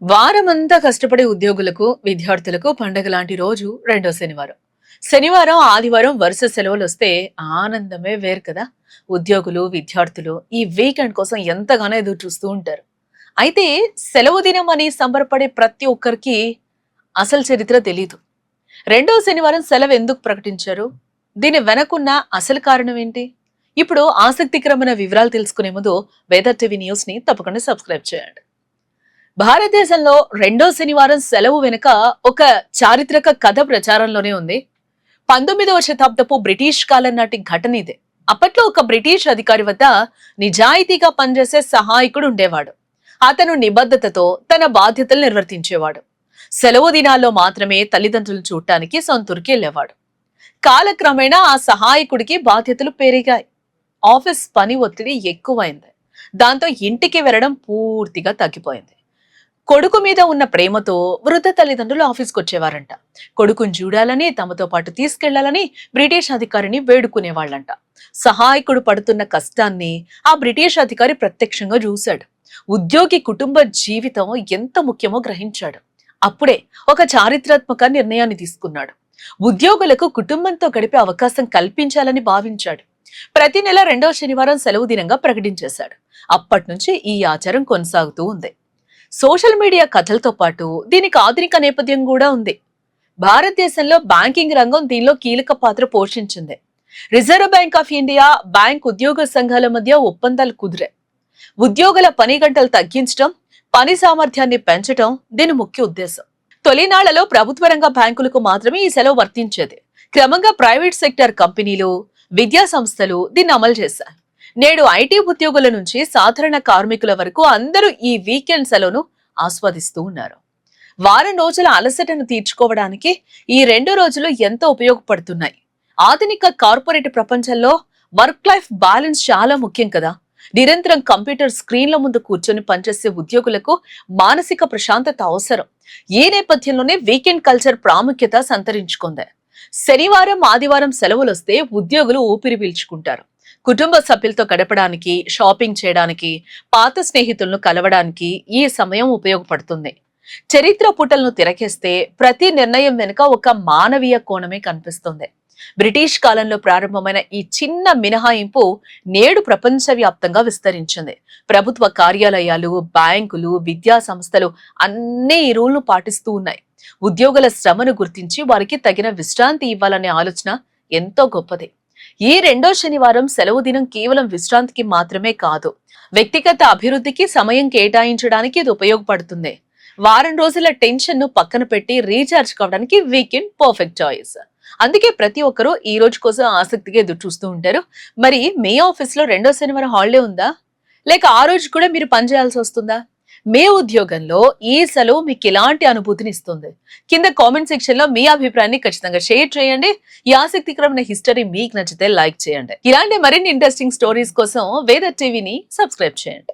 వారమంతా కష్టపడే ఉద్యోగులకు, విద్యార్థులకు పండగ లాంటి రోజు రెండో శనివారం. శనివారం, ఆదివారం వరుస సెలవులొస్తే ఆనందమే వేరు కదా! ఉద్యోగులు, విద్యార్థులు ఈ వీకెండ్ కోసం ఎంతగానో ఎదురు చూస్తూ ఉంటారు. అయితే సెలవు దినం అని సంబరపడే ప్రతి ఒక్కరికి అసలు చరిత్ర తెలీదు. రెండో శనివారం సెలవు ఎందుకు ప్రకటించారు? దీని వెనకున్న అసలు కారణం ఏంటి? ఇప్పుడు ఆసక్తికరమైన వివరాలు తెలుసుకునే ముందు వేదర్ టీవీ న్యూస్ ని తప్పకుండా సబ్స్క్రైబ్ చేయండి. భారతదేశంలో రెండో శనివారం సెలవు వెనుక ఒక చారిత్రక కథ ప్రచారంలోనే ఉంది. 19వ శతాబ్దపు బ్రిటిష్ కాలం నాటి ఘటన ఇదే. అప్పట్లో ఒక బ్రిటిష్ అధికారి వద్ద నిజాయితీగా పనిచేసే సహాయకుడు ఉండేవాడు. అతను నిబద్ధతతో తన బాధ్యతలు నిర్వర్తించేవాడు. సెలవు దినాల్లో మాత్రమే తల్లిదండ్రులు చూడటానికి సొంతూరుకి వెళ్లేవాడు. కాలక్రమేణా ఆ సహాయకుడికి బాధ్యతలు పెరిగాయి. ఆఫీస్ పని ఒత్తిడి ఎక్కువైంది. దాంతో ఇంటికి వెళ్లడం పూర్తిగా తగ్గిపోయింది. కొడుకు మీద ఉన్న ప్రేమతో వృద్ధ తల్లిదండ్రులు ఆఫీస్కి వచ్చేవారంట. కొడుకుని చూడాలని, తమతో పాటు తీసుకెళ్లాలని బ్రిటిష్ అధికారిని వేడుకునేవాళ్లంట. సహాయకుడు పడుతున్న కష్టాన్ని ఆ బ్రిటిష్ అధికారి ప్రత్యక్షంగా చూశాడు. ఉద్యోగి కుటుంబ జీవితం ఎంత ముఖ్యమో గ్రహించాడు. అప్పుడే ఒక చారిత్రాత్మక నిర్ణయాన్ని తీసుకున్నాడు. ఉద్యోగులకు కుటుంబంతో గడిపే అవకాశం కల్పించాలని భావించాడు. ప్రతి నెల రెండవ శనివారం సెలవు దినంగా ప్రకటించేశాడు. అప్పటి నుంచి ఈ ఆచారం కొనసాగుతూ ఉంది. సోషల్ మీడియా కథలతో పాటు దీనికి ఆధునిక నేపథ్యం కూడా ఉంది. భారతదేశంలో బ్యాంకింగ్ రంగం దీనిలో కీలక పాత్ర పోషించింది. Reserve bank of India, bank ఉద్యోగ సంఘాల మధ్య ఒప్పందాలు కుదిరాయి. ఉద్యోగుల పని గంటలు తగ్గించడం, పని సామర్థ్యాన్ని పెంచడం దీని ముఖ్య ఉద్దేశం. తొలినాళ్లలో ప్రభుత్వ రంగ బ్యాంకులకు మాత్రమే ఈ సెలవు వర్తించేది. క్రమంగా ప్రైవేట్ సెక్టర్ కంపెనీలు, విద్యా సంస్థలు దీన్ని అమలు చేశాయి. నేడు ఐటీ ఉద్యోగుల నుంచి సాధారణ కార్మికుల వరకు అందరూ ఈ వీకెండ్ సెలవును ఆస్వాదిస్తూ ఉన్నారు. వారం రోజుల అలసటను తీర్చుకోవడానికి ఈ 2 రోజులు ఎంతో ఉపయోగపడుతున్నాయి. ఆధునిక కార్పొరేట్ ప్రపంచంలో వర్క్ లైఫ్ బ్యాలెన్స్ చాలా ముఖ్యం కదా. నిరంతరం కంప్యూటర్ స్క్రీన్ల ముందు కూర్చొని పనిచేసే ఉద్యోగులకు మానసిక ప్రశాంతత అవసరం. ఈ నేపథ్యంలోనే వీకెండ్ కల్చర్ ప్రాముఖ్యత సంతరించుకుంది. శనివారం, ఆదివారం సెలవులొస్తే ఉద్యోగులు ఊపిరి పీల్చుకుంటారు. కుటుంబ సభ్యులతో గడపడానికి, షాపింగ్ చేయడానికి, పాత స్నేహితులను కలవడానికి ఈ సమయం ఉపయోగపడుతుంది. చరిత్ర పుటలను తిరగేస్తే ప్రతి నిర్ణయం వెనుక ఒక మానవీయ కోణమే కనిపిస్తుంది. బ్రిటిష్ కాలంలో ప్రారంభమైన ఈ చిన్న మినహాయింపు నేడు ప్రపంచవ్యాప్తంగా విస్తరించింది. ప్రభుత్వ కార్యాలయాలు, బ్యాంకులు, విద్యా సంస్థలు అన్నీ ఈ రూల్ను పాటిస్తూ ఉన్నాయి. ఉద్యోగుల శ్రమను గుర్తించి వారికి తగిన విశ్రాంతి ఇవ్వాలనే ఆలోచన ఎంతో గొప్పది. ఈ రెండో శనివారం సెలవు దినం కేవలం విశ్రాంతికి మాత్రమే కాదు, వ్యక్తిగత అభివృద్ధికి సమయం కేటాయించడానికి ఇది ఉపయోగపడుతుంది. వారం రోజుల టెన్షన్ ను పక్కన పెట్టి రీఛార్జ్ కావడానికి వీకెండ్ పర్ఫెక్ట్ చాయిస్. అందుకే ప్రతి ఒక్కరూ ఈ రోజు కోసం ఆసక్తిగా ఎదురు చూస్తూ ఉంటారు. మరి మీ ఆఫీస్ లో రెండో శనివారం హాలిడే ఉందా? లేక ఆ రోజు కూడా మీరు పనిచేయాల్సి వస్తుందా? మీ ఉద్యోగంలో ఈ సెలవు మీకు ఎలాంటి అనుభూతిని ఇస్తుంది? కింద కామెంట్ సెక్షన్ లో మీ అభిప్రాయాన్ని ఖచ్చితంగా షేర్ చేయండి. ఈ ఆసక్తికరమైన హిస్టరీ మీకు నచ్చితే లైక్ చేయండి. ఇలాంటి మరిన్ని ఇంట్రెస్టింగ్ స్టోరీస్ కోసం వేదర్ టీవీని సబ్స్క్రైబ్ చేయండి.